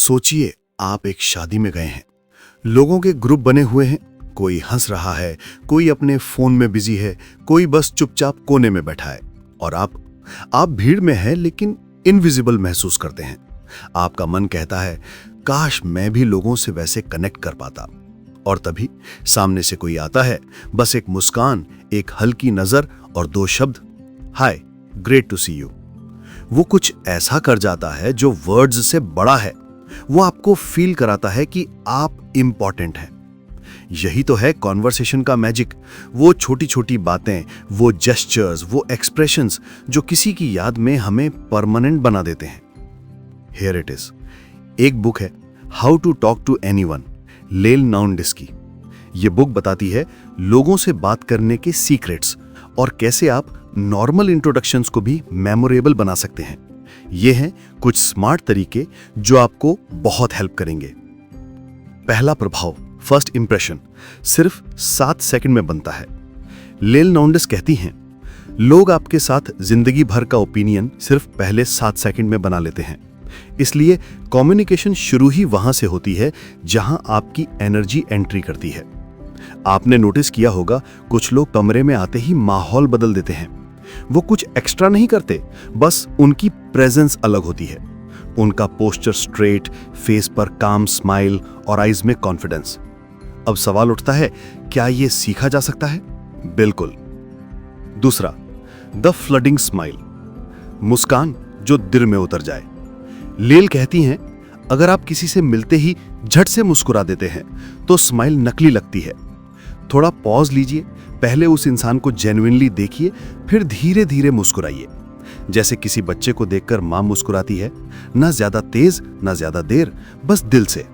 सोचिए, आप एक शादी में गए हैं। लोगों के ग्रुप बने हुए हैं। कोई हंस रहा है, कोई अपने फोन में बिजी है, कोई बस चुपचाप कोने में बैठा है। और आप भीड़ में हैं लेकिन इनविजिबल महसूस करते हैं। आपका मन कहता है, काश मैं भी लोगों से वैसे कनेक्ट कर पाता। और तभी सामने से कोई आता है, बस एक मुस्कान, एक हल्की नजर और दो शब्द, हाय, ग्रेट टू सी यू। वो कुछ ऐसा कर जाता है जो वर्ड्स से बड़ा है। वो आपको फील कराता है कि आप इंपॉर्टेंट हैं। यही तो है कॉन्वर्सेशन का मैजिक। वो छोटी छोटी बातें, वो जेस्चर्स, वो एक्सप्रेशंस जो किसी की याद में हमें परमानेंट बना देते हैं। Here it is. एक बुक है, how to talk to anyone, Leil Lowndes की। ये बुक बताती है लोगों से बात करने के सीक्रेट्स और कैसे आप नॉर्मल इंट्रोडक्शंस को भी मेमोरेबल बना सकते हैं। ये हैं कुछ स्मार्ट तरीके जो आपको बहुत हेल्प करेंगे। पहला प्रभाव, फर्स्ट इंप्रेशन, सिर्फ 7 सेकंड में बनता है। लेल नाउंडिस कहती हैं, लोग आपके साथ जिंदगी भर का ओपिनियन सिर्फ पहले 7 सेकंड में बना लेते हैं। इसलिए कम्युनिकेशन शुरू ही वहां से होती है जहां आपकी एनर्जी एंट्री करती है। आपने नोटिस किया होगा, कुछ लोग कमरे में आते ही माहौल बदल देते हैं। वो कुछ एक्स्ट्रा नहीं करते, बस उनकी प्रेजेंस अलग होती है। उनका पोस्चर स्ट्रेट, फेस पर काम स्माइल और आईज में कॉन्फिडेंस। अब सवाल उठता है, क्या यह सीखा जा सकता है? बिल्कुल। दूसरा, द फ्लडिंग स्माइल, मुस्कान जो दिल में उतर जाए। लेल कहती हैं, अगर आप किसी से मिलते ही झट से मुस्कुरा देते हैं तो स्माइल नकली लगती है। थोड़ा पॉज लीजिए, पहले उस इंसान को जेन्युइनली देखिए, फिर धीरे धीरे मुस्कुराइए। जैसे किसी बच्चे को देखकर मां मुस्कुराती है, ना ज्यादा तेज ना ज्यादा देर, बस दिल से।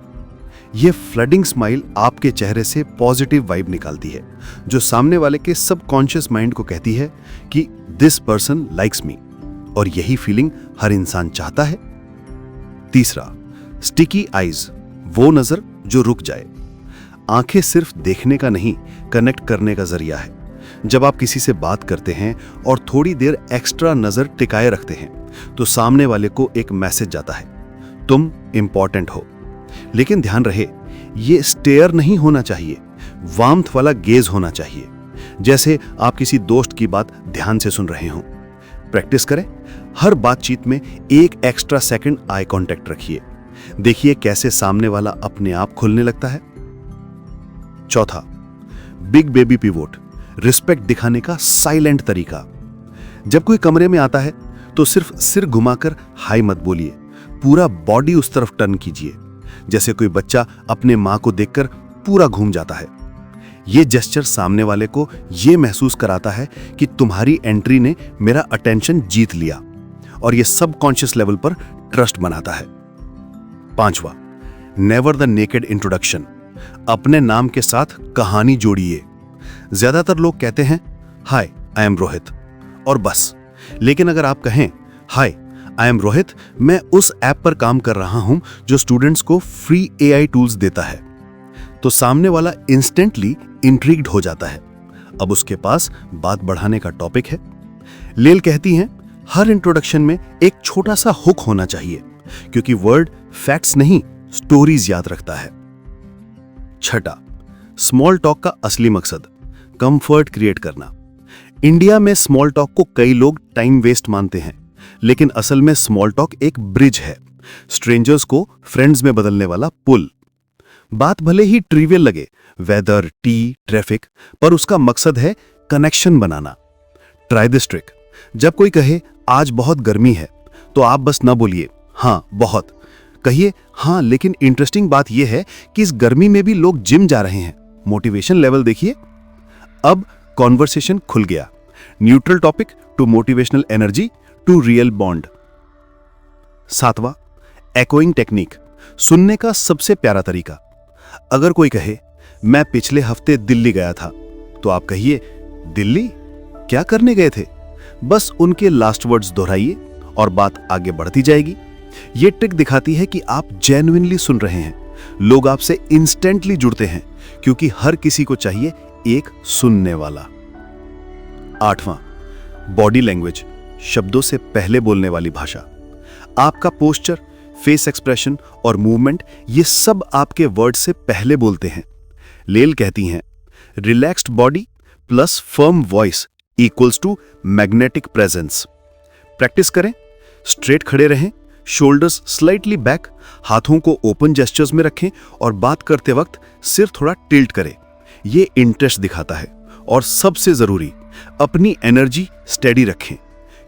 यह फ्लडिंग स्माइल आपके चेहरे से पॉजिटिव वाइब निकालती है, जो सामने वाले के सबकॉन्शियस माइंड को कहती है कि दिस पर्सन लाइक्स मी। और यही फीलिंग हर इंसान चाहता है। तीसरा, स्टिकी आईज, वो नजर जो रुक जाए। आंखें सिर्फ देखने का नहीं, कनेक्ट करने का जरिया है। जब आप किसी से बात करते हैं और थोड़ी देर एक्स्ट्रा नजर टिकाए रखते हैं तो सामने वाले को एक मैसेज जाता है, तुम इंपॉर्टेंट हो। लेकिन ध्यान रहे, ये स्टेयर नहीं होना चाहिए, वार्मथ वाला गेज होना चाहिए, जैसे आप किसी दोस्त की बात ध्यान से सुन रहे हों। प्रैक्टिस करें, हर बातचीत में एक एक्स्ट्रा सेकंड आई कांटेक्ट रखिए। देखिए कैसे सामने वाला अपने आप खुलने लगता है। चौथा, बिग बेबी पिवोट, रिस्पेक्ट दिखाने का साइलेंट तरीका। जब कोई कमरे में आता है तो सिर्फ सिर घुमाकर हाय मत बोलिए, पूरा बॉडी उस तरफ टर्न कीजिए, जैसे कोई बच्चा अपने मां को देखकर पूरा घूम जाता है। यह जेस्चर सामने वाले को यह महसूस कराता है कि तुम्हारी एंट्री ने मेरा अटेंशन जीत लिया, और यह सबकॉन्शियस लेवल पर ट्रस्ट बनाता है। पांचवा, नेवर द नेकेड इंट्रोडक्शन, अपने नाम के साथ कहानी जोड़िए। ज्यादातर लोग कहते हैं, हाय आई एम रोहित, और बस। लेकिन अगर आप कहें, हाय आई एम रोहित, मैं उस ऐप पर काम कर रहा हूं जो स्टूडेंट्स को फ्री एआई टूल्स देता है, तो सामने वाला इंस्टेंटली इंट्रिग्ड हो जाता है। अब उसके पास बात बढ़ाने का टॉपिक है। लेल कहती हैं, हर इंट्रोडक्शन में एक छोटा सा हुक होना चाहिए, क्योंकि वर्ड फैक्ट्स नहीं, स्टोरीज याद रखता है। छठा, स्मॉल टॉक का असली मकसद, कंफर्ट क्रिएट करना। इंडिया में स्मॉल टॉक को कई लोग टाइम वेस्ट मानते हैं, लेकिन असल में स्मॉल टॉक एक ब्रिज है, स्ट्रेंजर्स को फ्रेंड्स में बदलने वाला पुल। बात भले ही ट्रिवियल लगे, वेदर, टी, ट्रैफिक, पर उसका मकसद है connection banana. Try this trick. जब कोई कहे, आज बहुत गर्मी है, तो आप बस ना बोलिए हाँ बहुत, कहिए हाँ लेकिन इंटरेस्टिंग बात यह है कि इस गर्मी में भी लोग जिम जा रहे हैं। मोटिवेशन लेवल देखिए। अब कॉन्वर्सेशन खुल गया। Neutral topic to motivational energy to real bond. सातवां, एकोइंग टेक्निक, सुनने का सबसे प्यारा तरीका। अगर कोई कहे, मैं पिछले हफ्ते दिल्ली गया था, तो आप कहिए, दिल्ली क्या करने गए थे? बस उनके लास्ट वर्ड्स दोहराइए और बात आगे बढ़ती जाएगी। यह ट्रिक दिखाती है कि आप जेन्युइनली सुन रहे हैं। लोग आपसे इंस्टेंटली जुड़ते हैं, क्योंकि हर किसी को चाहिए एक सुनने वाला। आठवां, बॉडी लैंग्वेज, शब्दों से पहले बोलने वाली भाषा। आपका पोस्चर, फेस एक्सप्रेशन और मूवमेंट, ये सब आपके वर्ड से पहले बोलते हैं। लेल कहती हैं, relaxed body plus firm voice equals to magnetic presence. Practice करें, स्ट्रेट खड़े रहें, शोल्डर्स स्लाइटली बैक, हाथों को ओपन जेस्चर्स में रखें और बात करते वक्त सिर थोड़ा टिल्ट करें। ये इंटरेस्ट दिखाता है। और सबसे जरूरी, अपनी एनर्जी स्टेडी रखें,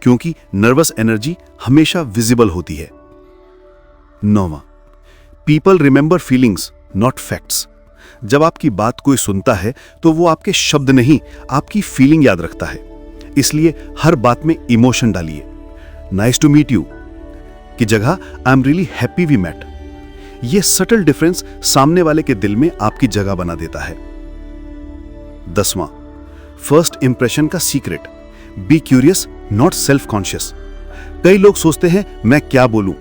क्योंकि नर्वस एनर्जी हमेशा विजिबल होती है। 9वां, people remember feelings not facts. जब आपकी बात कोई सुनता है तो वो आपके शब्द नहीं, आपकी फीलिंग याद रखता है। इसलिए हर बात में इमोशन डालिए। नाइस टू मीट यू की जगह I am really happy we met. ये सटल डिफरेंस सामने वाले के दिल में आपकी जगह बना देता है। 10वां, फर्स्ट इंप्रेशन का secret, be curious not self conscious. कई लोग सोचते हैं मैं क्या बोलूं,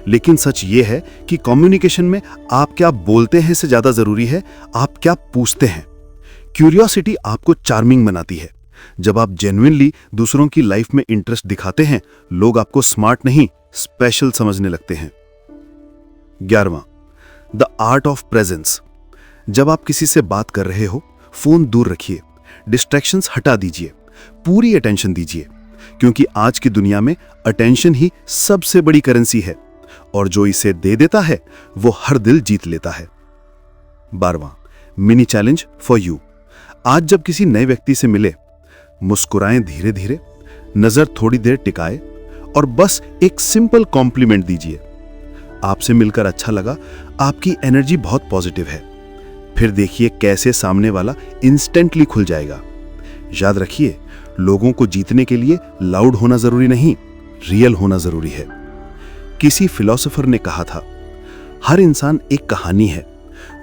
लेकिन सच ये है कि कम्युनिकेशन में आप क्या बोलते हैं से ज्यादा जरूरी है आप क्या पूछते हैं। क्यूरियोसिटी आपको चार्मिंग बनाती है। जब आप जेन्युइनली दूसरों की लाइफ में इंटरेस्ट दिखाते हैं, लोग आपको स्मार्ट नहीं स्पेशल समझने लगते हैं। 11वां, द आर्ट ऑफ प्रेजेंस। जब आप किसी से बात कर रहे हो, फोन दूर रखिए, डिस्ट्रैक्शंस हटा दीजिए, पूरी अटेंशन दीजिए, क्योंकि आज की दुनिया में अटेंशन ही सबसे बड़ी करेंसी है और जो इसे दे देता है वो हर दिल जीत लेता है। 12वां, मिनी चैलेंज फॉर यू। आज जब किसी नए व्यक्ति से मिले, मुस्कुराएं धीरे धीरे, नजर थोड़ी देर टिकाए और बस एक सिंपल कॉम्प्लीमेंट दीजिए। आपसे मिलकर अच्छा लगा, आपकी एनर्जी बहुत पॉजिटिव है। फिर देखिए कैसे सामने वाला इंस्टेंटली खुल जाएगा। याद रखिए, लोगों को जीतने के लिए लाउड होना जरूरी नहीं, रियल होना जरूरी है। किसी फिलोसोफर ने कहा था, हर इंसान एक कहानी है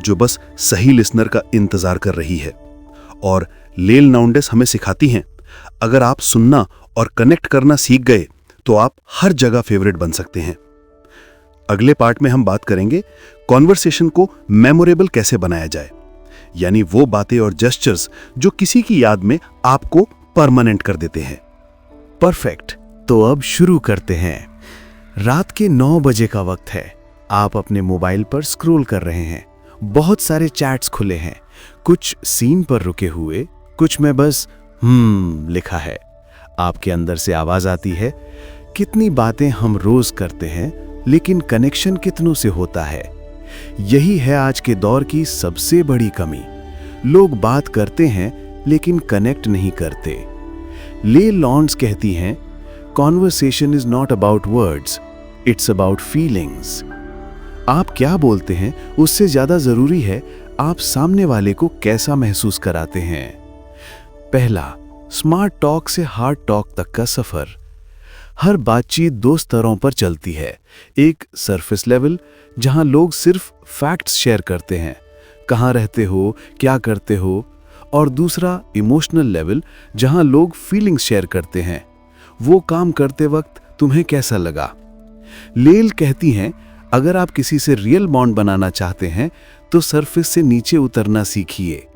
जो बस सही लिसनर का इंतजार कर रही है। और लेल नाउंडेस हमें सिखाती हैं, अगर आप सुनना और कनेक्ट करना सीख गए तो आप हर जगह फेवरेट बन सकते हैं। अगले पार्ट में हम बात करेंगे कॉन्वर्सेशन को मेमोरेबल कैसे बनाया जाए, यानी वो बातें और जेस्चर्स जो किसी की याद में आपको परमानेंट कर देते हैं। परफेक्ट, तो अब शुरू करते हैं। रात के 9 बजे का वक्त है। आप अपने मोबाइल पर स्क्रॉल कर रहे हैं। बहुत सारे चैट्स खुले हैं, कुछ सीन पर रुके हुए, कुछ में बस लिखा है। आपके अंदर से आवाज आती है, कितनी बातें हम रोज करते हैं, लेकिन कनेक्शन कितनों से होता है। यही है आज के दौर की सबसे बड़ी कमी। लोग बात करते हैं लेकिन कनेक्ट नहीं करते। ले लॉन्ड्स कहती हैं, conversation is not about words, it's about feelings. आप क्या बोलते हैं उससे ज्यादा जरूरी है आप सामने वाले को कैसा महसूस कराते हैं। पहला, स्मार्ट टॉक से हार्ड टॉक तक का सफर। हर बातचीत 2 स्तरों पर चलती है। एक सरफेस लेवल, जहां लोग सिर्फ फैक्ट्स शेयर करते हैं, कहां रहते हो, क्या करते हो, और दूसरा इमोशनल लेवल, जहां लोग फीलिंग्स शेयर करते हैं, वो काम करते वक्त तुम्हें कैसा लगा। लेल कहती हैं, अगर आप किसी से रियल बॉन्ड बनाना चाहते हैं तो सरफेस से नीचे उतरना सीखिए।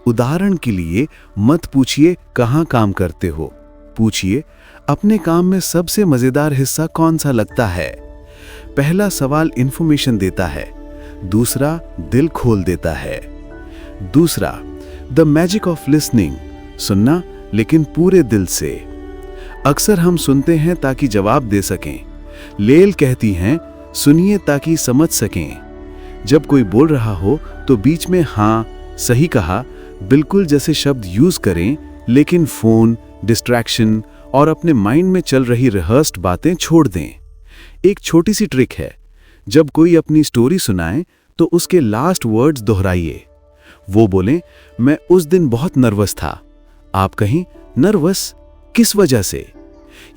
उदाहरण के लिए, मत पूछिए कहां काम करते हो, पूछिए अपने काम में सबसे मजेदार हिस्सा कौन सा लगता है। पहला सवाल इंफॉर्मेशन देता है, दूसरा दिल खोल देता है। दूसरा, द मैजिक ऑफ लिसनिंग, सुनना लेकिन पूरे दिल से। अक्सर हम सुनते हैं ताकि जवाब दे सकें। लेल कहती हैं, सुनिए ताकि समझ सकें। जब कोई बोल रहा हो तो बीच में हाँ, सही कहा, बिल्कुल जैसे शब्द यूज करें, लेकिन फोन, डिस्ट्रैक्शन और अपने माइंड में चल रही रिहर्स्ड बातें छोड़ दें। एक छोटी सी ट्रिक है, जब कोई अपनी स्टोरी सुनाए तो उसके लास्ट वर्ड्स दोहराइए। वो बोलें, मैं उस दिन बहुत नर्वस था। आप कहीं, नर्वस किस वजह से?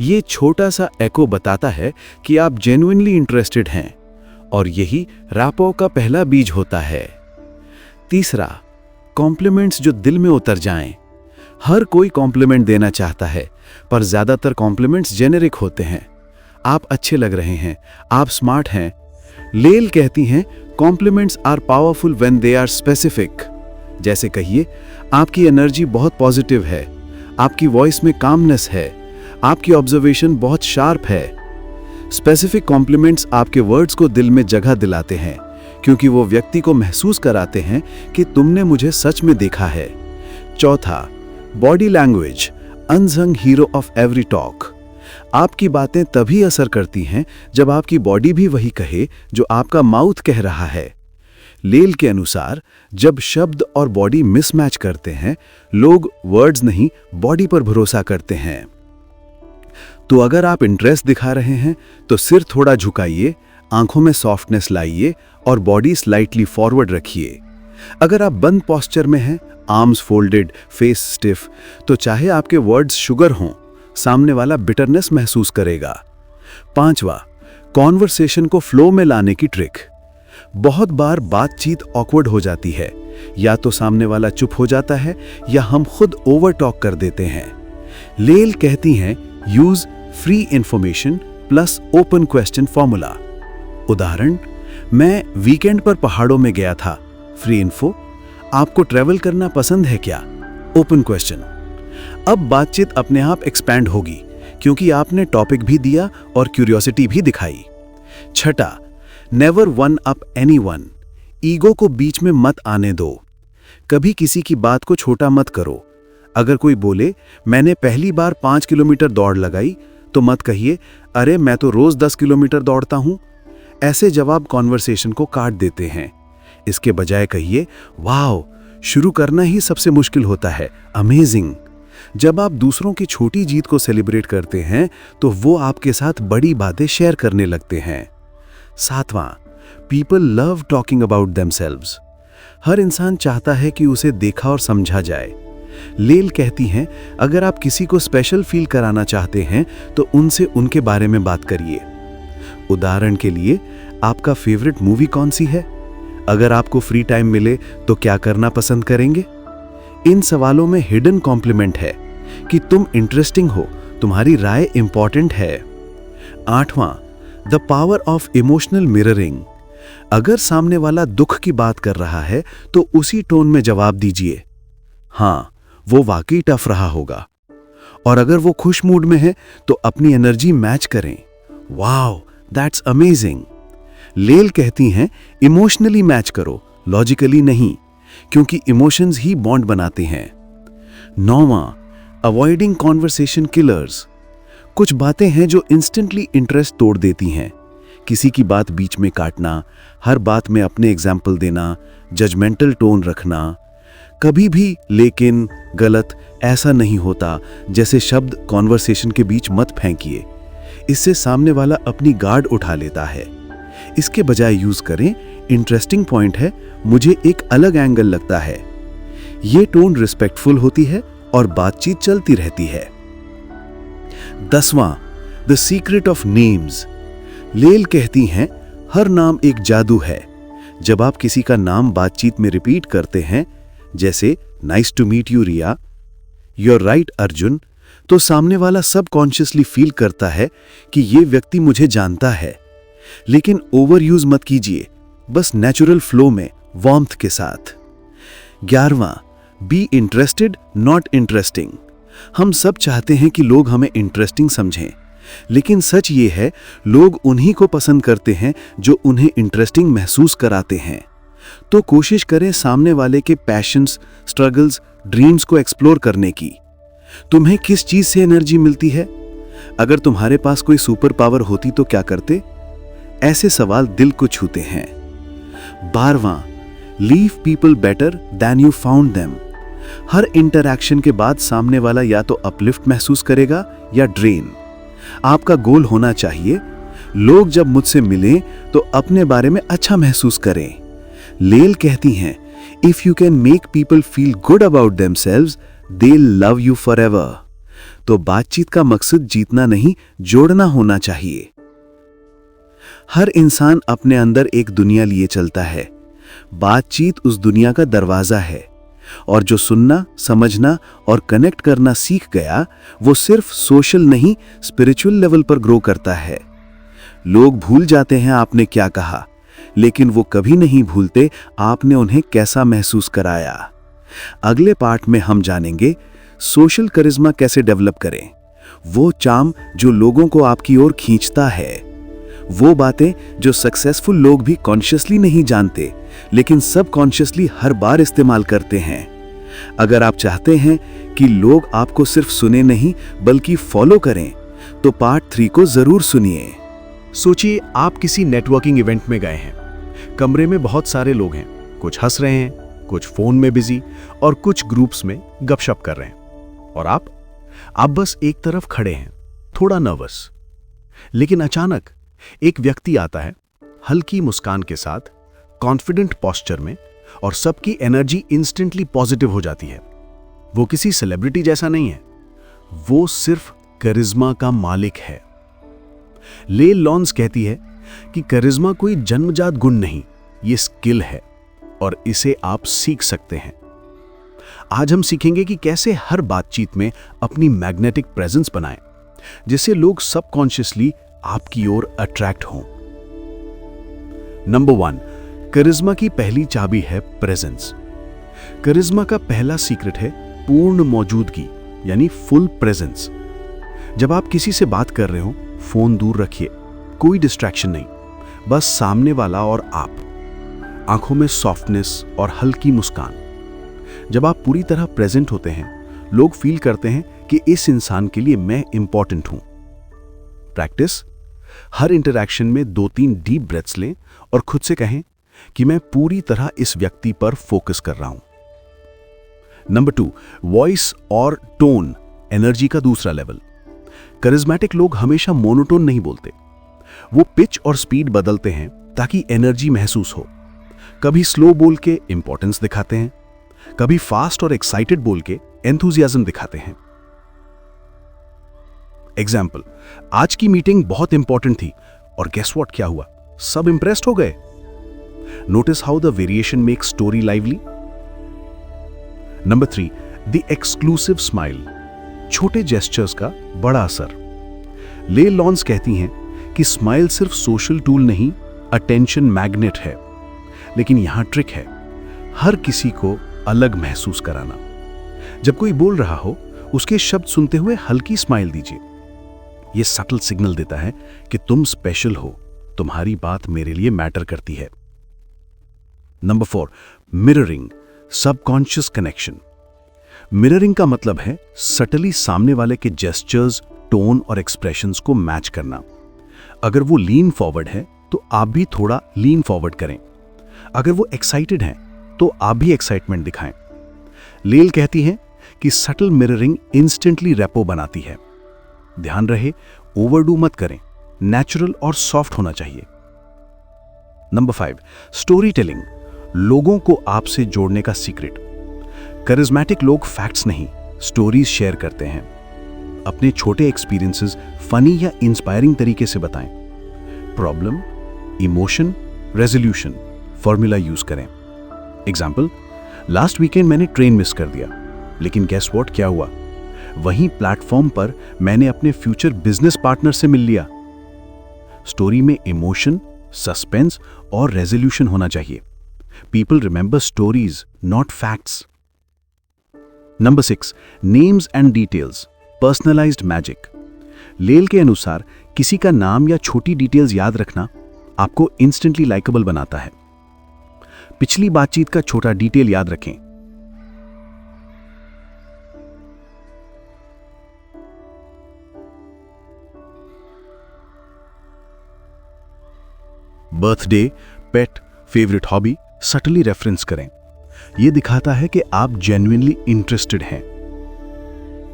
ये छोटा सा एको बताता है कि आप जेन्युइनली इंटरेस्टेड हैं, और यही रैपो का पहला बीज होता है। तीसरा, कॉम्प्लीमेंट्स जो दिल में उतर जाएं। हर कोई कॉम्प्लीमेंट देना चाहता है, पर ज्यादातर कॉम्प्लीमेंट्स जेनेरिक होते हैं। आप अच्छे लग रहे हैं, आप स्मार्ट हैं। लेल कहती हैं, compliments are powerful when they are specific. जैसे कहिए, आपकी एनर्जी बहुत पॉजिटिव है, आपकी वॉइस में कामनेस है, आपकी ऑब्जर्वेशन बहुत शार्प है। स्पेसिफिक कॉम्प्लीमेंट्स आपके वर्ड्स को दिल में जगह दिलाते हैं, क्योंकि वो व्यक्ति को महसूस कराते हैं कि तुमने मुझे सच में देखा है। चौथा, body language, unsung hero of every talk. आपकी बातें तभी असर करती हैं जब आपकी बॉडी भी वही कहे जो आपका माउथ कह रहा है। लेल के अनुसार जब शब्द और बॉडी मिसमैच करते हैं, लोग वर्ड्स नहीं बॉडी पर भरोसा करते हैं। तो अगर आप इंटरेस्ट दिखा रहे हैं तो सिर थोड़ा झुकाइए, आंखों में सॉफ्टनेस लाइए और बॉडी स्लाइटली फॉरवर्ड रखिए। अगर आप बंद पोस्चर में हैं, आर्म्स फोल्डेड, फेस स्टिफ, तो चाहे आपके वर्ड्स शुगर हों, सामने वाला बिटरनेस महसूस करेगा। पांचवा, कॉन्वर्सेशन को फ्लो में लाने की ट्रिक। बहुत बार बातचीत ऑकवर्ड हो जाती है, या तो सामने वाला चुप हो जाता है या हम खुद ओवर टॉक कर देते हैं। लेल कहती हैं, use free information plus open question formula. उदाहरण, मैं वीकेंड पर पहाड़ों में गया था। फ्री इन्फो, आपको ट्रैवल करना पसंद है क्या? Open question. अब बातचीत अपने आप एक्सपैंड होगी, क्योंकि आपने टॉपिक भी दिया और क्यूरियोसिटी भी दिखाई। छठा, never won up anyone. Ego को बीच में मत आने दो। कभी किसी की बात को छोटा मत करो। अगर कोई बोले, मैंने पहली बार 5 किलोमीटर दौड़ लगाई, तो मत कहिए, अरे मैं तो रोज 10 किलोमीटर दौड़ता हूं। ऐसे जवाब कॉन्वर्सेशन को काट देते हैं। इसके बजाय कहिए, वाह, शुरू करना ही सबसे मुश्किल होता है, अमेजिंग। जब आप दूसरों की छोटी जीत को सेलिब्रेट करते हैं तो वो आपके साथ बड़ी बातें शेयर करने लगते हैं। सातवां, people love talking about themselves. हर इंसान चाहता है कि उसे देखा और समझा जाए। लेल कहती हैं, अगर आप किसी को स्पेशल फील कराना चाहते हैं तो उनसे उनके बारे में बात करिए। उदाहरण के लिए, आपका फेवरेट मूवी कौन सी है? अगर आपको फ्री टाइम मिले तो क्या करना पसंद करेंगे? इन सवालों में हिडन कॉम्प्लीमेंट है कि तुम इंटरेस्टिंग हो, तुम्हारी राय इंपॉर्टेंट है। आठवां, the power of emotional mirroring. अगर सामने वाला दुख की बात कर रहा है तो उसी टोन में जवाब दीजिए, हाँ, वो वाकई टफ रहा होगा। और अगर वो खुश मूड में है तो अपनी एनर्जी मैच करें। Wow, that's amazing. लेल कहती हैं, इमोशनली मैच करो, लॉजिकली नहीं, क्योंकि इमोशंस ही बॉन्ड बनाते हैं। नौवां, अवॉइडिंग कॉन्वर्सेशन किलर्स। कुछ बातें हैं जो इंस्टेंटली इंटरेस्ट तोड़ देती हैं। किसी की बात बीच में काटना, हर बात में अपने एग्जाम्पल देना, जजमेंटल टोन रखना। कभी भी लेकिन, गलत, ऐसा नहीं होता जैसे शब्द कॉन्वर्सेशन के बीच मत फेंकिए। इससे सामने वाला अपनी गार्ड उठा लेता है। इसके बजाय यूज करें, इंटरेस्टिंग पॉइंट है, मुझे एक अलग एंगल लगता है। ये टोन रिस्पेक्टफुल होती है और बातचीत चलती रहती है। 10वां, द सीक्रेट ऑफ नेम्स। लेल कहती हैं, हर नाम एक जादू है। जब आप किसी का नाम बातचीत में रिपीट करते हैं, जैसे nice to meet you Riya, you're right Arjun, तो सामने वाला सबकॉन्शियसली फील करता है कि ये व्यक्ति मुझे जानता है। लेकिन ओवर यूज मत कीजिए, बस नेचुरल फ्लो में, वार्मथ के साथ। 11वां, बी इंटरेस्टेड नॉट इंटरेस्टिंग। हम सब चाहते हैं कि लोग हमें इंटरेस्टिंग समझें, लेकिन सच ये है, लोग उन्हीं को पसंद करते हैं जो उन्हें इंटरेस्टिंग महसूस कराते हैं। तो कोशिश करें सामने वाले के पैशंस, स्ट्रगल्स, ड्रीम्स को एक्सप्लोर करने की। तुम्हें किस चीज से एनर्जी मिलती है? अगर तुम्हारे पास कोई सुपर पावर होती तो क्या करते? ऐसे सवाल दिल को छूते हैं। 12वां, leave people better than you found them. हर इंटरैक्शन के बाद सामने वाला या तो अपलिफ्ट महसूस करेगा या ड्रेन। आपका गोल होना चाहिए, लोग जब मुझसे मिलें तो अपने बारे में अच्छा महसूस करें। लेल कहती हैं, if you can make people feel good about themselves, they love you forever. तो बातचीत का मकसद जीतना नहीं, जोड़ना होना चाहिए। हर इंसान अपने अंदर एक दुनिया लिए चलता है। बातचीत उस दुनिया का दरवाजा है, और जो सुनना, समझना और कनेक्ट करना सीख गया, वो सिर्फ सोशल नहीं, स्पिरिचुअल लेवल पर ग्रो करता है। लोग भूल जाते हैं आपने क्या कहा, लेकिन वो कभी नहीं भूलते आपने उन्हें कैसा महसूस कराया। अगले पार्ट में हम जानेंगे सोशल करिश्मा कैसे डेवलप करें, वो चार्म जो लोगों को आपकी ओर खींचता है। वो बातें जो सक्सेसफुल लोग भी कॉन्शियसली नहीं जानते, लेकिन सबकॉन्शियसली हर बार इस्तेमाल करते हैं। अगर आप चाहते हैं कि लोग आपको सिर्फ सुने नहीं बल्कि फॉलो करें, तो पार्ट 3 को जरूर सुनिए। सोचिए आप किसी नेटवर्किंग इवेंट में गए हैं। कमरे में बहुत सारे लोग हैं, कुछ हंस रहे हैं, कुछ फोन में बिजी और कुछ ग्रुप्स में गपशप कर रहे हैं। और आप बस एक तरफ खड़े हैं, थोड़ा नर्वस। लेकिन अचानक एक व्यक्ति आता है, हल्की मुस्कान के साथ, कॉन्फिडेंट पोस्चर में, और सबकी एनर्जी इंस्टेंटली पॉजिटिव हो जाती है। वो किसी सेलिब्रिटी जैसा नहीं है, वो सिर्फ करिश्मा का मालिक है। ले लॉन्स कहती है कि करिश्मा कोई जन्मजात गुण नहीं, ये स्किल है और इसे आप सीख सकते हैं। आज हम सीखेंगे कि कैसे हर बातचीत में अपनी मैग्नेटिक प्रेजेंस बनाएं, जिससे लोग सबकॉन्शियसली आपकी ओर अट्रैक्ट हों। नंबर 1, करिश्मा की पहली चाबी है प्रेजेंस। करिश्मा का पहला सीक्रेट है पूर्ण मौजूदगी, यानी फुल प्रेजेंस। जब आप किसी से बात कर रहे हो, फोन दूर रखिए, कोई डिस्ट्रैक्शन नहीं, बस सामने वाला और आप। आंखों में सॉफ्टनेस और हल्की मुस्कान। जब आप पूरी तरह प्रेजेंट होते हैं, लोग फील करते हैं कि इस इंसान के लिए मैं इंपॉर्टेंट हूं। प्रैक्टिस, हर इंटरैक्शन में 2-3 डीप ब्रेथ्स लें और खुद से कहें कि मैं पूरी तरह इस व्यक्ति पर फोकस कर रहा हूं। नंबर 2, वॉइस और टोन, एनर्जी का दूसरा लेवल। करिश्मेटिक लोग हमेशा मोनोटोन नहीं बोलते, वो पिच और स्पीड बदलते हैं ताकि एनर्जी महसूस हो। कभी स्लो बोल के इंपॉर्टेंस दिखाते हैं, कभी फास्ट और एक्साइटेड बोल के एंथुजियाज्म दिखाते हैं। एग्जाम्पल, आज की मीटिंग बहुत इंपॉर्टेंट थी और गेस व्हाट क्या हुआ, सब इंप्रेस्ड हो गए। Notice how the variation makes story lively. Number 3, the exclusive smile, छोटे जेस्चर्स का बड़ा असर। ले लॉन्स कहती हैं कि स्माइल सिर्फ सोशल टूल नहीं, अटेंशन मैग्नेट है। लेकिन यहां ट्रिक है, हर किसी को अलग महसूस कराना। जब कोई बोल रहा हो, उसके शब्द सुनते हुए हल्की स्माइल दीजिए। यह सटल सिग्नल देता है कि तुम स्पेशल हो, तुम्हारी बात मेरे लिए मैटर करती है। Number 4, mirroring, subconscious connection. Mirroring का मतलब है सटली सामने वाले के जेस्चर्स, टोन और एक्सप्रेशंस को मैच करना। अगर वो लीन फॉरवर्ड है तो आप भी थोड़ा लीन फॉरवर्ड करें। अगर वो एक्साइटेड हैं तो आप भी एक्साइटमेंट दिखाएं। लेल कहती है कि सटल मिररिंग इंस्टेंटली रेपो बनाती है। ध्यान रहे, ओवरडू मत करें, नेचुरल और सॉफ्ट होना चाहिए। नंबर 5, स्टोरी टेलिंग, लोगों को आपसे जोड़ने का सीक्रेट। करिश्मेटिक लोग फैक्ट्स नहीं, स्टोरीज शेयर करते हैं। अपने छोटे एक्सपीरियंसेस फनी या इंस्पायरिंग तरीके से बताएं। Problem, emotion, resolution formula use करें। एग्जाम्पल, लास्ट वीकेंड मैंने ट्रेन मिस कर दिया, लेकिन गेस व्हाट क्या हुआ, वहीं प्लेटफॉर्म पर मैंने अपने फ्यूचर बिजनेस पार्टनर से मिल लिया। स्टोरी में इमोशन, सस्पेंस और रेजोल्यूशन होना चाहिए। People remember stories, not facts. Number 6, names and details, personalised magic. लेल के अनुसार किसी का नाम या छोटी डिटेल्स याद रखना आपको इंस्टेंटली लाइकेबल बनाता है। पिछली बातचीत का छोटा डिटेल याद रखें। Birthday, pet, favourite hobby subtly reference करें। यह दिखाता है कि आप जेन्युइनली इंटरेस्टेड हैं।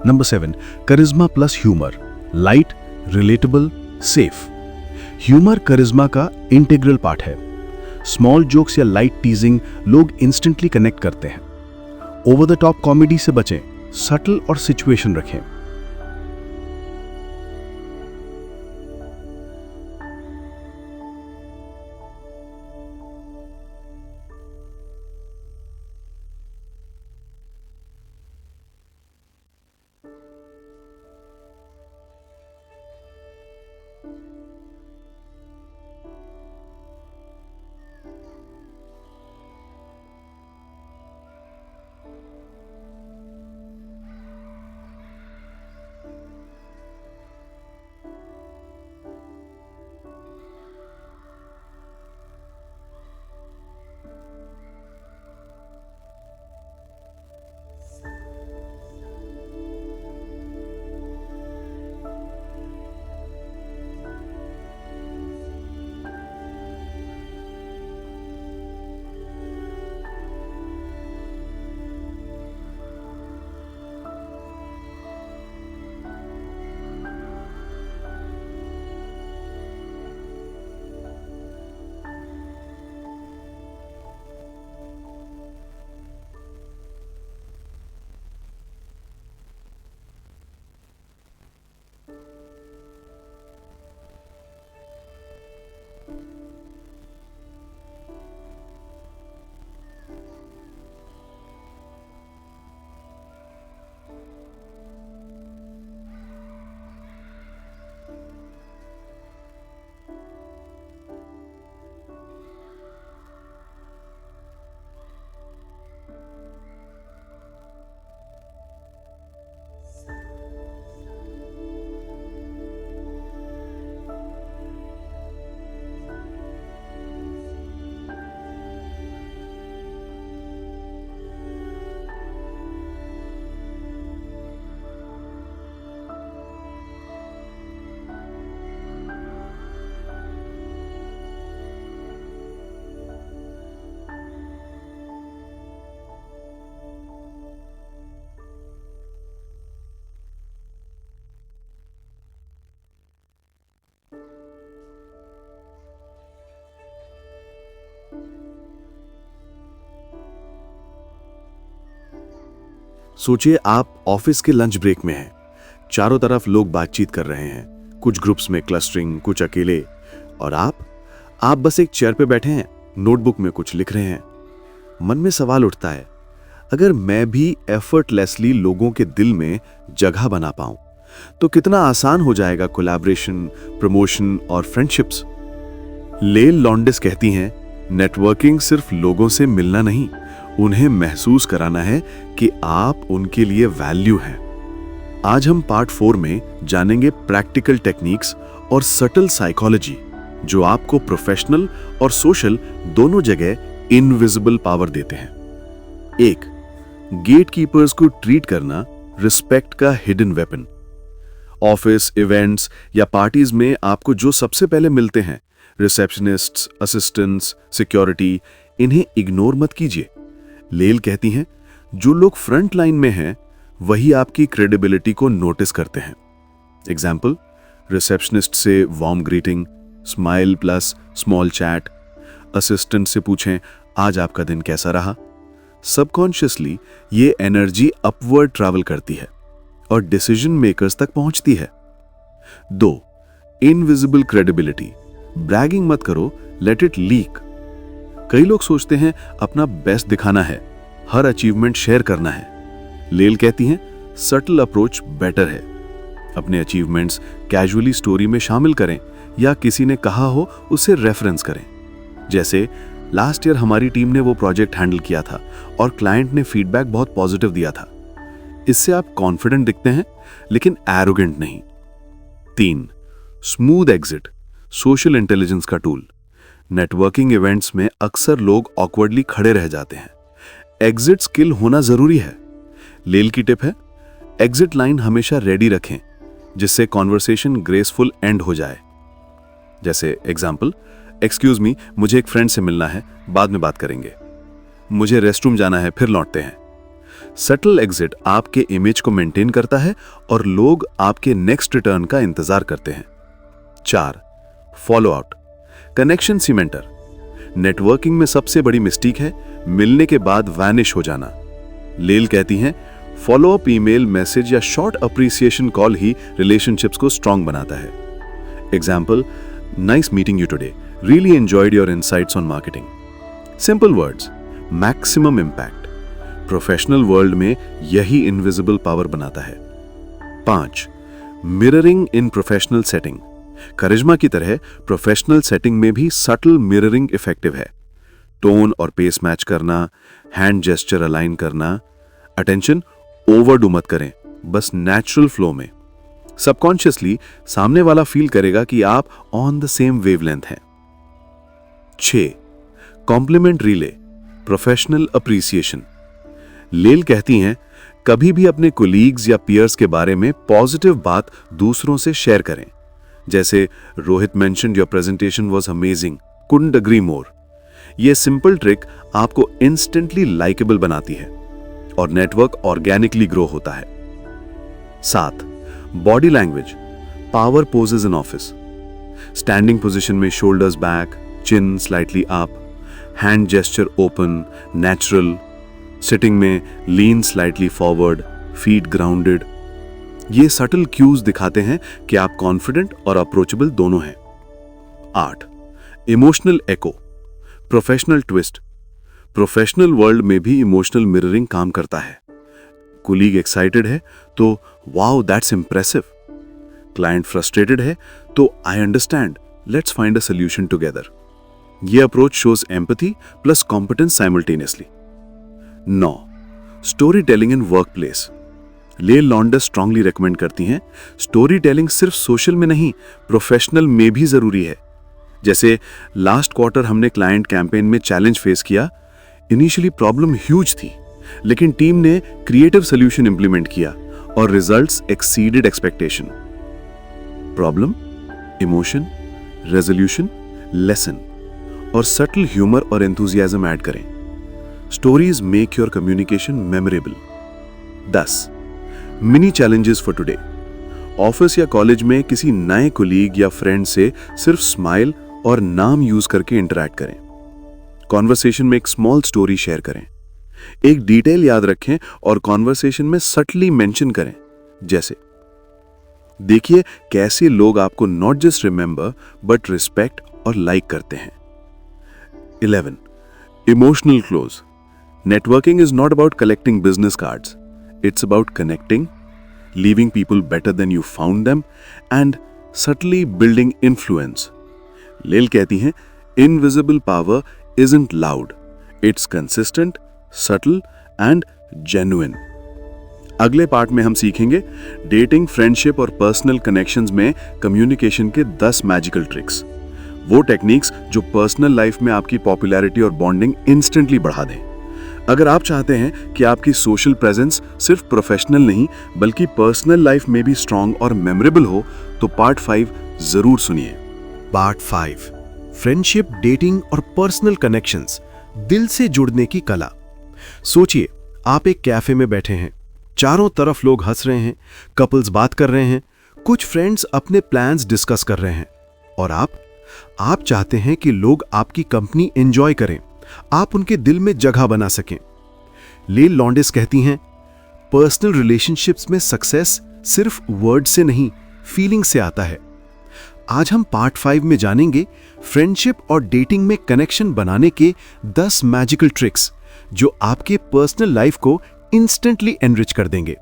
Number 7, charisma plus humour, light, relatable, safe. Humour charisma का इंटीग्रल पार्ट है। स्मॉल जोक्स या लाइट टीजिंग लोग इंस्टेंटली कनेक्ट करते हैं। ओवर द टॉप कॉमेडी से बचें, सटल और सिचुएशन रखें। सोचिए आप ऑफिस के लंच ब्रेक में हैं। चारों तरफ लोग बातचीत कर रहे हैं, कुछ ग्रुप्स में क्लस्टरिंग, कुछ अकेले, और आप बस एक चेयर पे बैठे हैं, नोटबुक में कुछ लिख रहे हैं। मन में सवाल उठता है, अगर मैं भी एफर्टलेसली लोगों के दिल में जगह बना पाऊं तो कितना आसान हो जाएगा कोलैबोरेशन, प्रमोशन और फ्रेंडशिप्स। लेल लॉन्डिस कहती हैं, नेटवर्किंग सिर्फ लोगों से मिलना नहीं, उन्हें महसूस कराना है कि आप उनके लिए वैल्यू हैं। आज हम पार्ट 4 में जानेंगे प्रैक्टिकल टेक्निक्स और सटल साइकोलॉजी जो आपको प्रोफेशनल और सोशल दोनों जगह इनविजिबल पावर देते हैं। 1. गेटकीपर्स को ट्रीट करना रिस्पेक्ट का हिडन वेपन। ऑफिस, इवेंट्स या पार्टीज में आपको जो सबसे पहले मिलते हैं, रिसेप्शनिस्ट्स, असिस्टेंट्स, सिक्योरिटी, इन्हें इग्नोर मत कीजिए। लेल कहती हैं, जो लोग फ्रंट लाइन में हैं वही आपकी क्रेडिबिलिटी को नोटिस करते हैं। एग्जाम्पल, रिसेप्शनिस्ट से warm greeting, smile plus small chat. Assistant से पूछें, आज आपका दिन कैसा रहा। सबकॉन्शियसली ये एनर्जी अपवर्ड ट्रैवल करती है और डिसीजन मेकर्स तक पहुंचती है। 2. Invisible credibility. ब्रैगिंग मत करो, लेट इट लीक। कई लोग सोचते हैं अपना बेस्ट दिखाना है, हर अचीवमेंट शेयर करना है। लेल कहती हैं, सटल अप्रोच बेटर है। अपने अचीवमेंट्स कैजुअली स्टोरी में शामिल करें या किसी ने कहा हो उसे रेफरेंस करें। जैसे, लास्ट ईयर हमारी टीम ने वो प्रोजेक्ट हैंडल किया था और क्लाइंट ने फीडबैक बहुत पॉजिटिव दिया था। इससे आप कॉन्फिडेंट दिखते हैं लेकिन एरोगेंट नहीं। 3. स्मूथ एग्जिट, सोशल इंटेलिजेंस का टूल। नेटवर्किंग इवेंट्स में अक्सर लोग ऑकवर्डली खड़े रह जाते हैं। एग्जिट स्किल होना जरूरी है। लेल की टिप है, एग्जिट लाइन हमेशा रेडी रखें जिससे कॉन्वर्सेशन ग्रेसफुल एंड हो जाए। जैसे एग्जाम्पल, एक्सक्यूज मी, मुझे एक फ्रेंड से मिलना है, बाद में बात करेंगे। मुझे रेस्टरूम जाना है, फिर लौटते हैं। सटल एग्जिट आपके इमेज को मेंटेन करता है और लोग आपके नेक्स्ट रिटर्न का इंतजार करते हैं। 4. Follow out, connection cementer. Networking में सबसे बड़ी मिस्टेक है मिलने के बाद वैनिश हो जाना। लेल कहती हैं, फॉलो अप ईमेल, मैसेज या शॉर्ट अप्रिसिएशन कॉल ही रिलेशनशिप्स को स्ट्रांग बनाता है। Example, nice meeting you today, really enjoyed your insights on marketing. Simple words, maximum impact. Professional world में यही इनविजिबल पावर बनाता है। 5. Mirroring in professional setting. Charisma की तरह प्रोफेशनल सेटिंग में भी सटल मिररिंग इफेक्टिव है। टोन और पेस मैच करना, हैंड जेस्चर अलाइन करना। अटेंशन ओवरडू मत करें, बस नेचुरल फ्लो में। सबकॉन्शियसली सामने वाला फील करेगा कि आप ऑन द सेम वेवलेंथ हैं। 6. Compliment relay, professional appreciation. Leil कहती हैं, कभी भी अपने कोलीग्स या पीयर्स के बारे में पॉजिटिव बात दूसरों से शेयर करें। जैसे, Rohit mentioned your presentation was amazing, couldn't agree more. यह सिंपल ट्रिक आपको इंस्टेंटली लाइकेबल बनाती है और नेटवर्क ऑर्गेनिकली ग्रो होता है। 7. Body language, power poses in office. Standing position में shoulders back, chin slightly up, hand gesture open, natural. Sitting में lean slightly forward, feet grounded. ये सटल क्यूज दिखाते हैं कि आप कॉन्फिडेंट और अप्रोचेबल दोनों हैं। 8. इमोशनल एको, प्रोफेशनल ट्विस्ट। प्रोफेशनल वर्ल्ड में भी इमोशनल मिररिंग काम करता है। कोलीग एक्साइटेड है तो wow that's impressive. Client frustrated है तो I understand, let's find a solution together. यह approach shows empathy plus competence simultaneously. 9. Storytelling in workplace. Leil Lowndes strongly recommend करती हैं, स्टोरी टेलिंग सिर्फ social में नहीं, प्रोफेशनल में भी जरूरी है। जैसे, लास्ट क्वार्टर हमने क्लाइंट कैंपेन में चैलेंज फेस किया। इनिशियली प्रॉब्लम ह्यूज थी, लेकिन टीम ने क्रिएटिव सॉल्यूशन इंप्लीमेंट किया और results exceeded expectation. Problem, emotion, resolution, lesson और सटल ह्यूमर और एंथुजियाज्म ऐड करें। Stories make your communication memorable. 10. Mini challenges for today. Office या कॉलेज में किसी नए कोलीग या फ्रेंड से सिर्फ स्माइल और नाम यूज करके इंटरैक्ट करें। कॉन्वर्सेशन में एक स्मॉल स्टोरी शेयर करें। एक डिटेल याद रखें और कॉन्वर्सेशन में सटली मेंशन करें, जैसे देखिए कैसे लोग आपको not just remember but respect और लाइक करते हैं। 11. Emotional close. Networking is not about collecting business cards. It's about connecting, leaving people better than you found them, and subtly building influence. Lil कहती हैं, invisible power isn't loud. It's consistent, subtle, and genuine. अगले part में हम सीखेंगे dating, friendship और personal connections में communication के 10 magical tricks, वो टेक्निक्स जो पर्सनल लाइफ में आपकी पॉपुलैरिटी और बॉन्डिंग इंस्टेंटली बढ़ा दें। अगर आप चाहते हैं कि आपकी सोशल प्रेजेंस सिर्फ प्रोफेशनल नहीं बल्कि पर्सनल लाइफ में भी स्ट्रांग और मेमोरेबल हो, तो पार्ट 5 जरूर सुनिए। पार्ट 5, फ्रेंडशिप, डेटिंग और पर्सनल कनेक्शंस, दिल से जुड़ने की कला। सोचिए, आप एक कैफे में बैठे हैं, चारों तरफ लोग हंस रहे हैं, कपल्स बात कर रहे हैं, कुछ फ्रेंड्स अपने प्लान्स डिस्कस कर रहे हैं, और आप चाहते हैं कि लोग आपकी कंपनी एंजॉय करें, आप उनके दिल में जगह बना सकें। लेल लॉन्डेस कहती हैं, पर्सनल रिलेशनशिप्स में सक्सेस सिर्फ वर्ड से नहीं, फीलिंग से आता है। आज हम पार्ट 5 में जानेंगे फ्रेंडशिप और डेटिंग में कनेक्शन बनाने के 10 मैजिकल ट्रिक्स जो आपके पर्सनल लाइफ को इंस्टेंटली एनरिच कर देंगे।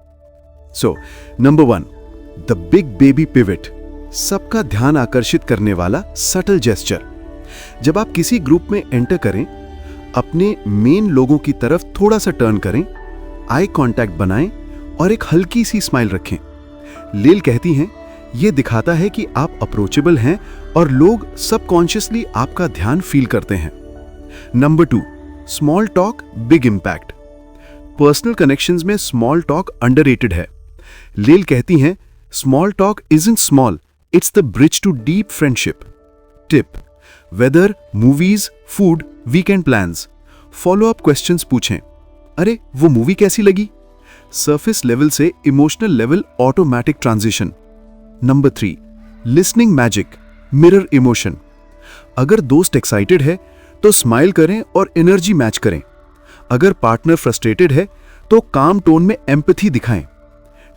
So number 1, the big baby pivot, सबका ध्यान आकर्षित करने वाला सटल जेस्चर। जब आप किसी ग्रुप में एंटर करें, अपने मेन लोगों की तरफ थोड़ा सा टर्न करें, आई कांटेक्ट बनाएं और एक हल्की सी स्माइल रखें। लेल कहती हैं, यह दिखाता है कि आप अप्रोचेबल हैं और लोग सबकॉन्शियसली आपका ध्यान फील करते हैं। Number 2, small talk, big impact. Personal connections में स्मॉल टॉक अंडररेटेड है। लेल कहती हैं, small talk isn't small, it's the bridge to deep friendship. Tip, weather, movies, food, weekend plans, follow up questions पूछें। अरे वो movie कैसी लगी? Surface level से emotional level automatic transition. Number 3, listening magic, mirror emotion. अगर दोस्त excited है तो स्माइल करें और एनर्जी मैच करें। अगर पार्टनर फ्रस्ट्रेटेड है तो काम टोन में एम्पैथी दिखाएं।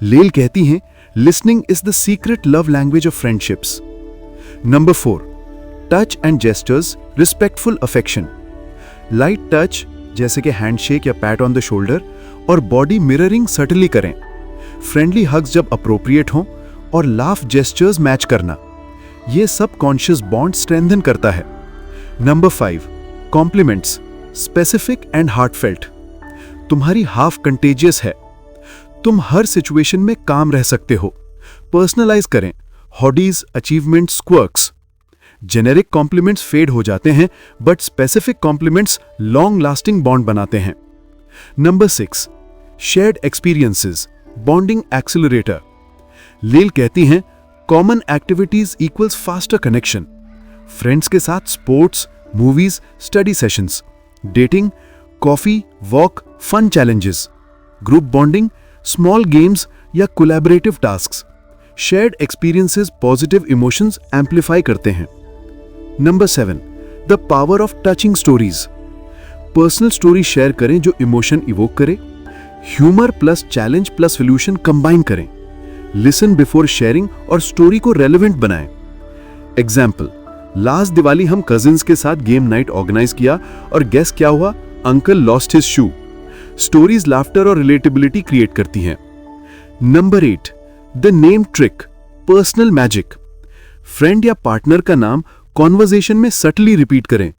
लेल कहती हैं, listening is the secret love language of friendships. Number 4, touch and gestures, respectful affection. Light touch जैसे कि हैंडशेक या पैट ऑन द शोल्डर और बॉडी मिररिंग सटली करें। फ्रेंडली हग्स जब अप्रोप्रिएट हों और लाफ जेस्चर्स मैच करना, यह सब कॉन्शियस बॉन्ड स्ट्रेंथन करता है। Number 5, compliments, specific and heartfelt. तुम्हारी हाफ कंटेजियस है, तुम हर सिचुएशन में काम रह सकते हो। पर्सनलाइज करें, hobbies, achievements, quirks. Generic compliments fade हो जाते हैं but specific compliments long lasting bond बनाते हैं। Number 6, shared experiences, bonding accelerator. Leil कहती हैं, common activities equals faster connection. Friends के साथ sports, movies, study sessions. Dating, coffee, walk, fun challenges. Group bonding, small games या collaborative tasks. Shared experiences positive emotions amplify करते हैं। Number 7, the power of touching stories. Personal story share करें जो emotion evoke करे। Humour plus challenge plus solution combine करें। Listen before sharing और story को relevant बनाएं। एग्जाम्पल, लास्ट दिवाली हम कजिन्स के साथ गेम नाइट ऑर्गेनाइज किया और गेस क्या हुआ? अंकल लॉस्ट हिज शू। स्टोरीज लाफ्टर और रिलेटेबिलिटी क्रिएट करती हैं। Number 8, the name trick, personal magic. Friend या पार्टनर का नाम कॉन्वर्जेशन में सटली रिपीट करें।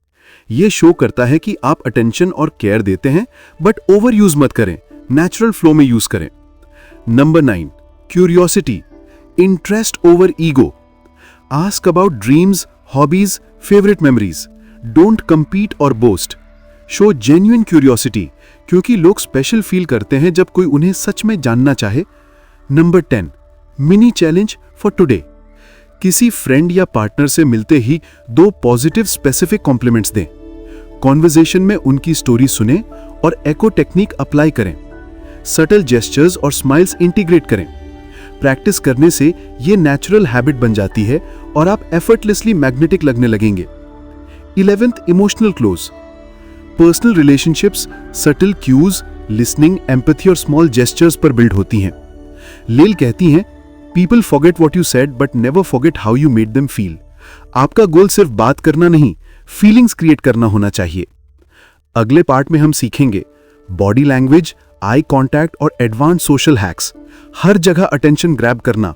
यह शो करता है कि आप अटेंशन और केयर देते हैं बट ओवर यूज मत करें, नेचुरल फ्लो में यूज करें। Number 9, curiosity, interest over ego. Ask about dreams, hobbies, favourite memories. Don't compete और बोस्ट। शो जेन्युइन क्यूरियोसिटी, क्योंकि लोग स्पेशल फील करते हैं जब कोई उन्हें सच में जानना चाहे। Number 10, mini challenge for today. किसी फ्रेंड या पार्टनर से मिलते ही 2 पॉजिटिव स्पेसिफिक कॉम्प्लीमेंट्स दें। कॉन्वर्जेशन में उनकी स्टोरी सुने और एको टेक्निक अप्लाई करें। सटल जेस्चर्स और स्माइल्स इंटीग्रेट करें। प्रैक्टिस करने से ये नेचुरल हैबिट बन जाती है और आप एफर्टलेसली मैग्नेटिक लगने लगेंगे। 11th, emotional close. Personal relationships subtle cues, listening, empathy और स्मॉल जेस्चर्स पर बिल्ड होती हैं। लेल कहती हैं, people forget what you said but never forget how you made them feel. आपका गोल सिर्फ बात करना नहीं, फीलिंग्स क्रिएट करना होना चाहिए। अगले पार्ट में हम सीखेंगे बॉडी लैंग्वेज, आई कांटेक्ट और एडवांस सोशल हैक्स। हर जगह अटेंशन ग्रैब करना,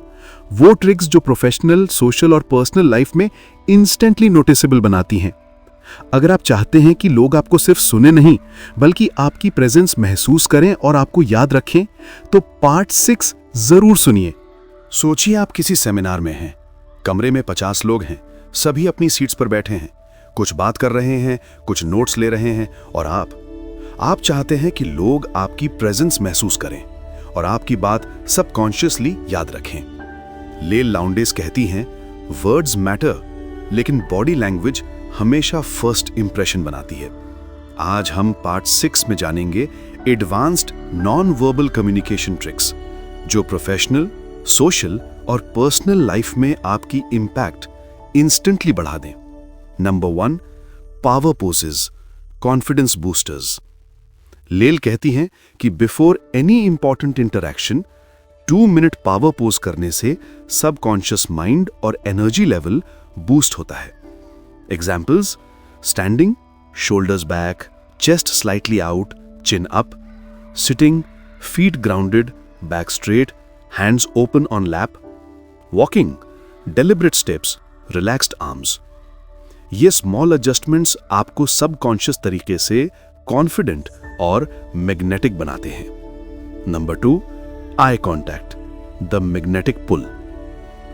वो ट्रिक्स जो प्रोफेशनल, सोशल और पर्सनल लाइफ में इंस्टेंटली नोटिसेबल बनाती हैं। अगर आप चाहते हैं कि लोग आपको सिर्फ सुने नहीं बल्कि आपकी प्रेजेंस महसूस करें और आपको याद रखें, तो पार्ट 6 जरूर सुनिए। सोचिए आप किसी सेमिनार में हैं, कमरे में 50 लोग हैं, सभी अपनी सीट्स पर बैठे हैं, कुछ बात कर रहे हैं, कुछ नोट्स ले रहे हैं, और आप चाहते हैं कि लोग आपकी प्रेजेंस महसूस करें और आपकी बात सबकॉन्शियसली याद रखें। लेल लाउंडेस कहती हैं, वर्ड्स मैटर, लेकिन बॉडी लैंग्वेज हमेशा फर्स्ट इंप्रेशन बनाती है। आज हम पार्ट 6 में जानेंगे advanced non verbal communication tricks जो प्रोफेशनल, सोशल और पर्सनल लाइफ में आपकी इंपैक्ट इंस्टेंटली बढ़ा दें। Number 1, power poses, confidence boosters. Leil कहती हैं कि before any important interaction 2 minute power pose करने से सबकॉन्शियस माइंड और एनर्जी लेवल बूस्ट होता है। Examples: standing, shoulders back, chest slightly out, chin up; sitting, feet grounded, back straight, hands open on lap; walking, deliberate steps, relaxed arms. ये small adjustments आपको subconscious तरीके से confident और magnetic बनाते हैं। Number 2, eye contact, the magnetic pull.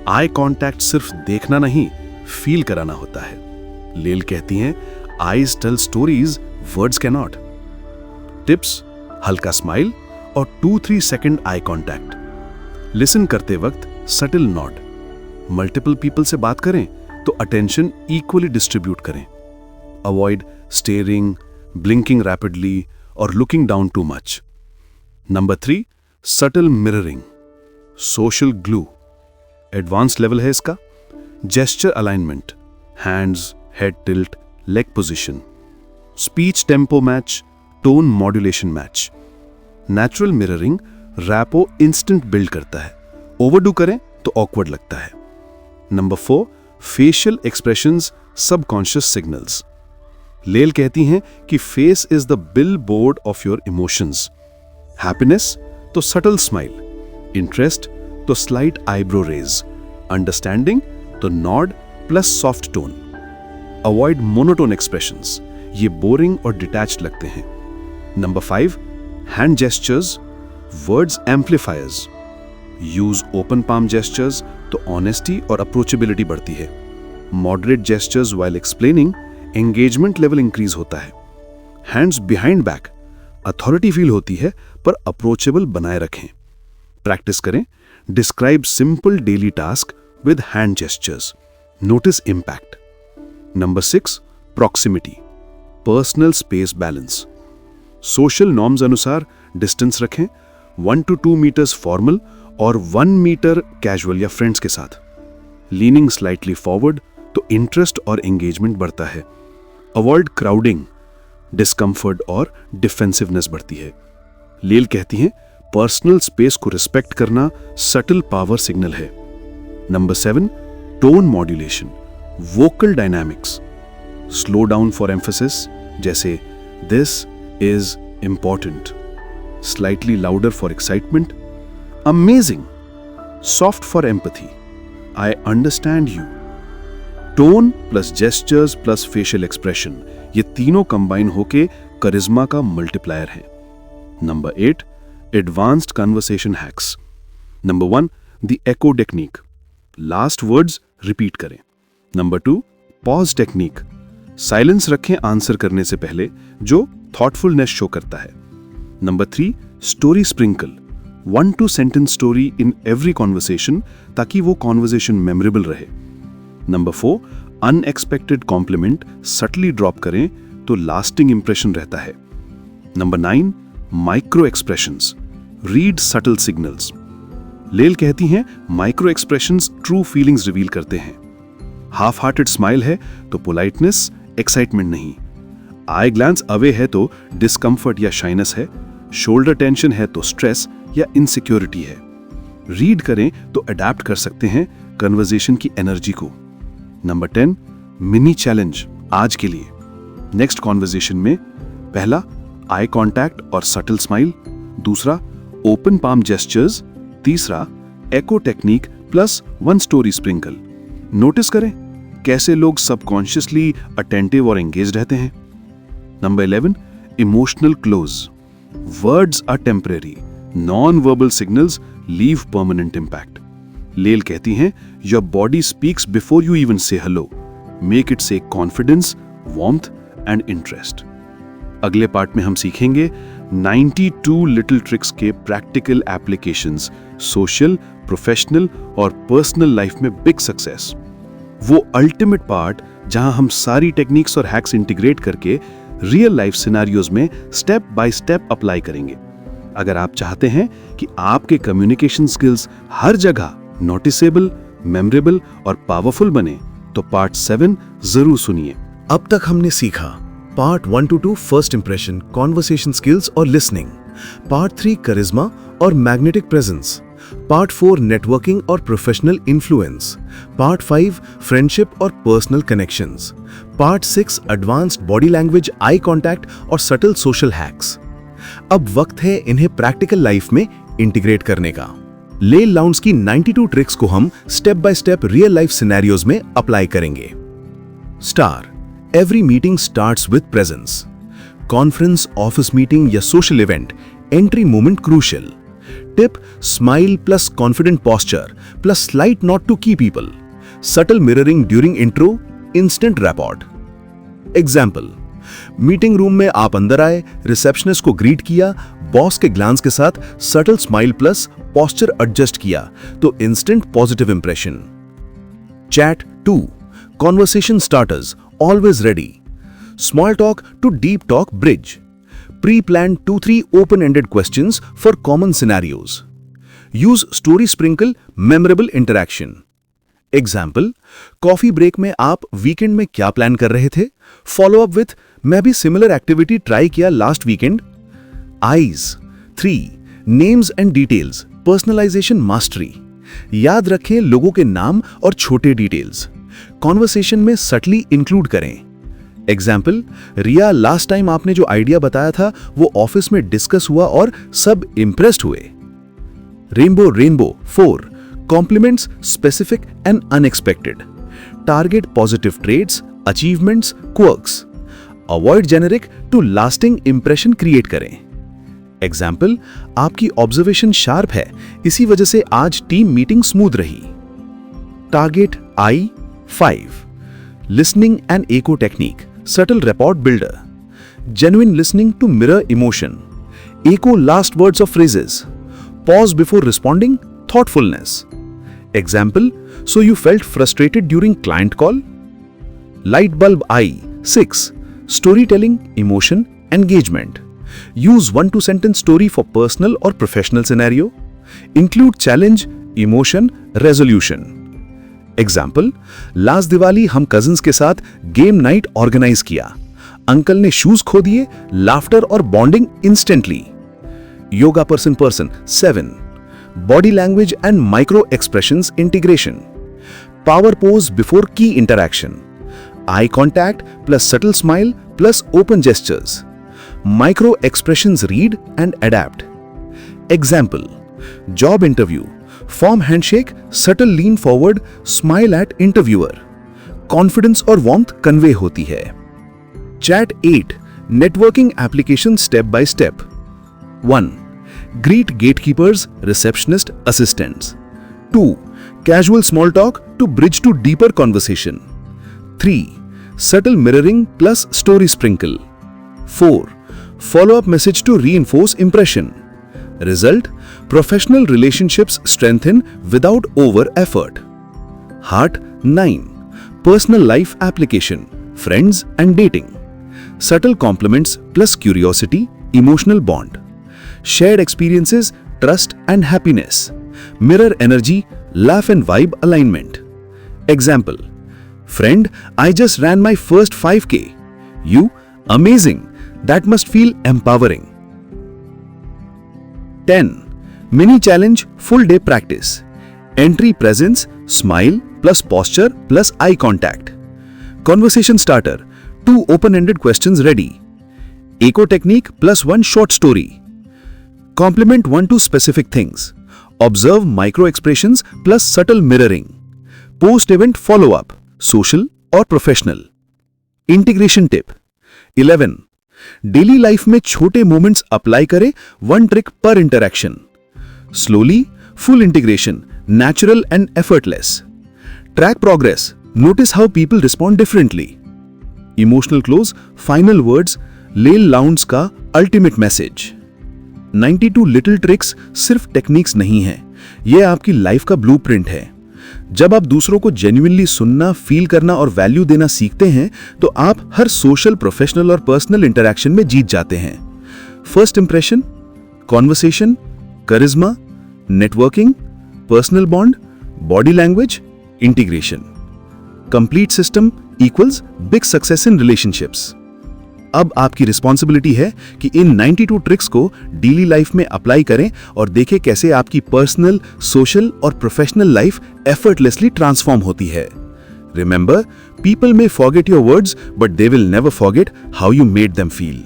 Eye contact सिर्फ देखना नहीं, फील कराना होता है। लेल कहती हैं, eyes tell stories words can not. Tips: हल्का स्माइल और 2-3 सेकंड आई कॉन्टैक्ट। लिसन करते वक्त सटल नॉड। मल्टीपल पीपल से बात करें तो अटेंशन इक्वली डिस्ट्रीब्यूट करें। अवॉइड स्टेयरिंग, ब्लिंकिंग रैपिडली और looking down too much. Number 3, subtle mirroring, social glue. Advance level है इसका। Gesture alignment, hands, head tilt, leg position. Speech tempo match, tone modulation match. Natural mirroring rapport instant build करता है, overdo करें तो awkward लगता है। Number 4, facial expressions, subconscious signals. Leil कहती हैं कि face is the bill board of your emotions. Happiness तो सटल स्माइल, इंटरेस्ट तो स्लाइट आईब्रो रेज, अंडरस्टैंडिंग तो nod plus soft tone. Avoid monotone expressions, ये बोरिंग और डिटैच्ड लगते हैं। Number 5, hand gestures, words amplifiers. Use open palm gestures तो honesty और approachability बढ़ती है। Moderate gestures while explaining, engagement level increase होता है। Hands behind back, authority feel होती है पर अप्रोचेबल बनाए रखें। प्रैक्टिस करें। Describe simple daily task with hand gestures, notice impact. Number 6, proximity, personal space balance. Social norms अनुसार डिस्टेंस रखें, 1 to 2 मीटर्स फॉर्मल और 1 मीटर कैजुअल या फ्रेंड्स के साथ। लीनिंग स्लाइटली फॉरवर्ड तो इंटरेस्ट और एंगेजमेंट बढ़ता है। अवॉइड क्राउडिंग, डिस्कंफर्ट और डिफेंसिवनेस बढ़ती है। लेल कहती हैं, पर्सनल स्पेस को रिस्पेक्ट करना सटल पावर सिग्नल है। Number 7, tone modulation, vocal dynamics. Slow down for emphasis, जैसे this is important. Slightly louder for excitement. Amazing, soft for empathy, I understand you. Tone plus gestures plus facial expression, ये तीनों combine होके charisma का multiplier है। Number 8, advanced conversation hacks. Number 1, the echo technique, last words repeat करें। Number 2, pause technique, silence रखें answer करने से पहले, जो थॉटफुलनेस शो करता है। Number 3, story sprinkle, 1 to sentence story in every conversation ताकि वो कॉन्वर्सेशन मेमोरेबल रहे। Number 4, unexpected compliment subtly drop करें तो लास्टिंग इंप्रेशन रहता है। Number 9, micro expressions, read subtle signals. Leil कहती हैं, micro expressions true feelings reveal करते हैं। हाफ हार्टेड स्माइल है तो पोलाइटनेस, एक्साइटमेंट नहीं। आई ग्लैंस अवे है तो डिस्कम्फर्ट या शाइनेस है, शोल्डर टेंशन है तो स्ट्रेस या इनसिक्योरिटी है। रीड करें तो अडेप्ट कर सकते हैं कन्वर्सेशन की एनर्जी को। नंबर 10, मिनी चैलेंज आज के लिए। नेक्स्ट कॉन्वर्सेशन में पहला आई कांटेक्ट और सटल स्माइल, दूसरा ओपन पाम जेस्चर्स, तीसरा echo technique plus 1 story sprinkle. Notice करें कैसे लोग सबकॉन्शियसली अटेंटिव और एंगेज रहते हैं। Number 11, emotional close. Words are temporary, non verbal signals leave permanent impact. Leil कहती हैं your body speaks before you even say hello, make it say confidence, warmth and interest. अगले part में हम सीखेंगे 92 little tricks के practical applications, social, professional और personal life में big success. वो अल्टीमेट पार्ट जहां हम सारी टेक्निक्स और हैक्स इंटीग्रेट करके रियल लाइफ सिनेरियोज में स्टेप बाय स्टेप अप्लाई करेंगे। अगर आप चाहते हैं कि आपके कम्युनिकेशन स्किल्स हर जगह नोटिसेबल, मेमोरेबल और पावरफुल बने तो पार्ट 7 जरूर सुनिए। अब तक हमने सीखा part 1 to 2 first impression, conversation skills और लिसनिंग, पार्ट 3 करिश्मा और मैग्नेटिक प्रेजेंस, पार्ट 4 नेटवर्किंग और प्रोफेशनल इन्फ्लुएंस, पार्ट 5 फ्रेंडशिप और personal connections, part 6 advanced body language, आई कांटेक्ट और सटल सोशल हैक्स। अब वक्त है इन्हें प्रैक्टिकल लाइफ में इंटीग्रेट करने का। लेल लाउंज की 92 ट्रिक्स को हम step by step real life scenarios में अप्लाई करेंगे। Star, every meeting starts with presence. Conference, office meeting या social event, entry moment crucial. Tip, smile plus confident posture plus slight nod to key people. Subtle mirroring during intro, instant rapport. Example, meeting room में आप अंदर आए, receptionist को greet किया, boss के glance के साथ subtle smile plus posture adjust किया तो instant positive impression. Chat 2, conversation starters, always ready. Small talk to deep talk bridge. Pre-planned 2-3 open-ended questions for common scenarios. Use story sprinkle memorable interaction. Example, coffee break में आप weekend में क्या plan कर रहे थे? Follow up with, मैं भी similar activity try किया last weekend. Eyes 3, names and details, personalization mastery. याद रखें लोगों के नाम और छोटे डिटेल्स। कॉन्वर्सेशन में सटली इंक्लूड करें। एग्जाम्पल, रिया, लास्ट टाइम आपने जो आइडिया बताया था वो ऑफिस में डिस्कस हुआ और सब इंप्रेस्ड हुए। Rainbow 4, compliments specific and unexpected. Target positive traits, achievements, quirks. Avoid generic to lasting impression create करें। एग्जाम्पल, आपकी ऑब्जर्वेशन शार्प है, इसी वजह से आज टीम मीटिंग स्मूथ रही। Target I 5, listening and echo technique, subtle rapport builder. Genuine listening to mirror emotion. Echo last words of phrases. Pause before responding, thoughtfulness. Example, so you felt frustrated during client call? Light bulb eye 6, storytelling, emotion, engagement. Use 1-2 sentence story for personal or professional scenario. Include challenge, emotion, resolution. Example, last Diwali हम cousins के साथ game night organise किया। Uncle ने shoes खो दिए, laughter और bonding instantly. योगा person 7, body language and micro expressions integration. Power pose before key interaction. Eye contact plus subtle smile plus open gestures. Micro expressions read and adapt. Example, job interview, firm handshake, subtle lean forward, smile at interviewer. Confidence और warmth convey होती है। Chat 8, networking application step by step. 1, greet gatekeepers, receptionist, assistants. 2, casual small talk to bridge to deeper conversation. 3, subtle mirroring plus story sprinkle. 4, follow up message to reinforce impression. Result, professional relationships strengthen without over effort. Heart 9, personal life application, friends and dating. Subtle compliments plus curiosity, emotional bond. Shared experiences, trust and happiness. Mirror energy, laugh and vibe alignment. Example, friend, I just ran my first 5K. You, Amazing. That must feel empowering. 10. Mini challenge full day practice. Entry presence, smile plus posture plus eye contact. Conversation starter. 2 open-ended questions ready. Echo technique plus 1 short story. Complement 1 to specific things. Observe micro expressions plus subtle mirroring. Post-event follow-up, social or professional. Integration tip. 11. Daily life में छोटे moments apply करें, 1 trick पर interaction. Slowly, full integration, natural and effortless. Track progress, notice how people respond differently. Emotional close, final words, लेल लाउंड्स का ultimate message. 92 little tricks सिर्फ techniques नहीं है, यह आपकी लाइफ का ब्लूप्रिंट है. जब आप दूसरों को जेन्युइनली सुनना, फील करना और वैल्यू देना सीखते हैं तो आप हर सोशल, प्रोफेशनल और पर्सनल इंटरैक्शन में जीत जाते हैं. First impression, conversation, charisma, networking, personal bond, body language, integration. Complete system equals big success in relationships. अब आपकी रिस्पॉन्सिबिलिटी है कि इन 92 ट्रिक्स को डेली लाइफ में अप्लाई करें और देखें कैसे आपकी पर्सनल, सोशल और प्रोफेशनल लाइफ एफर्टलेसली ट्रांसफॉर्म होती है. Remember, people may forget your words but they will never forget how you made them feel.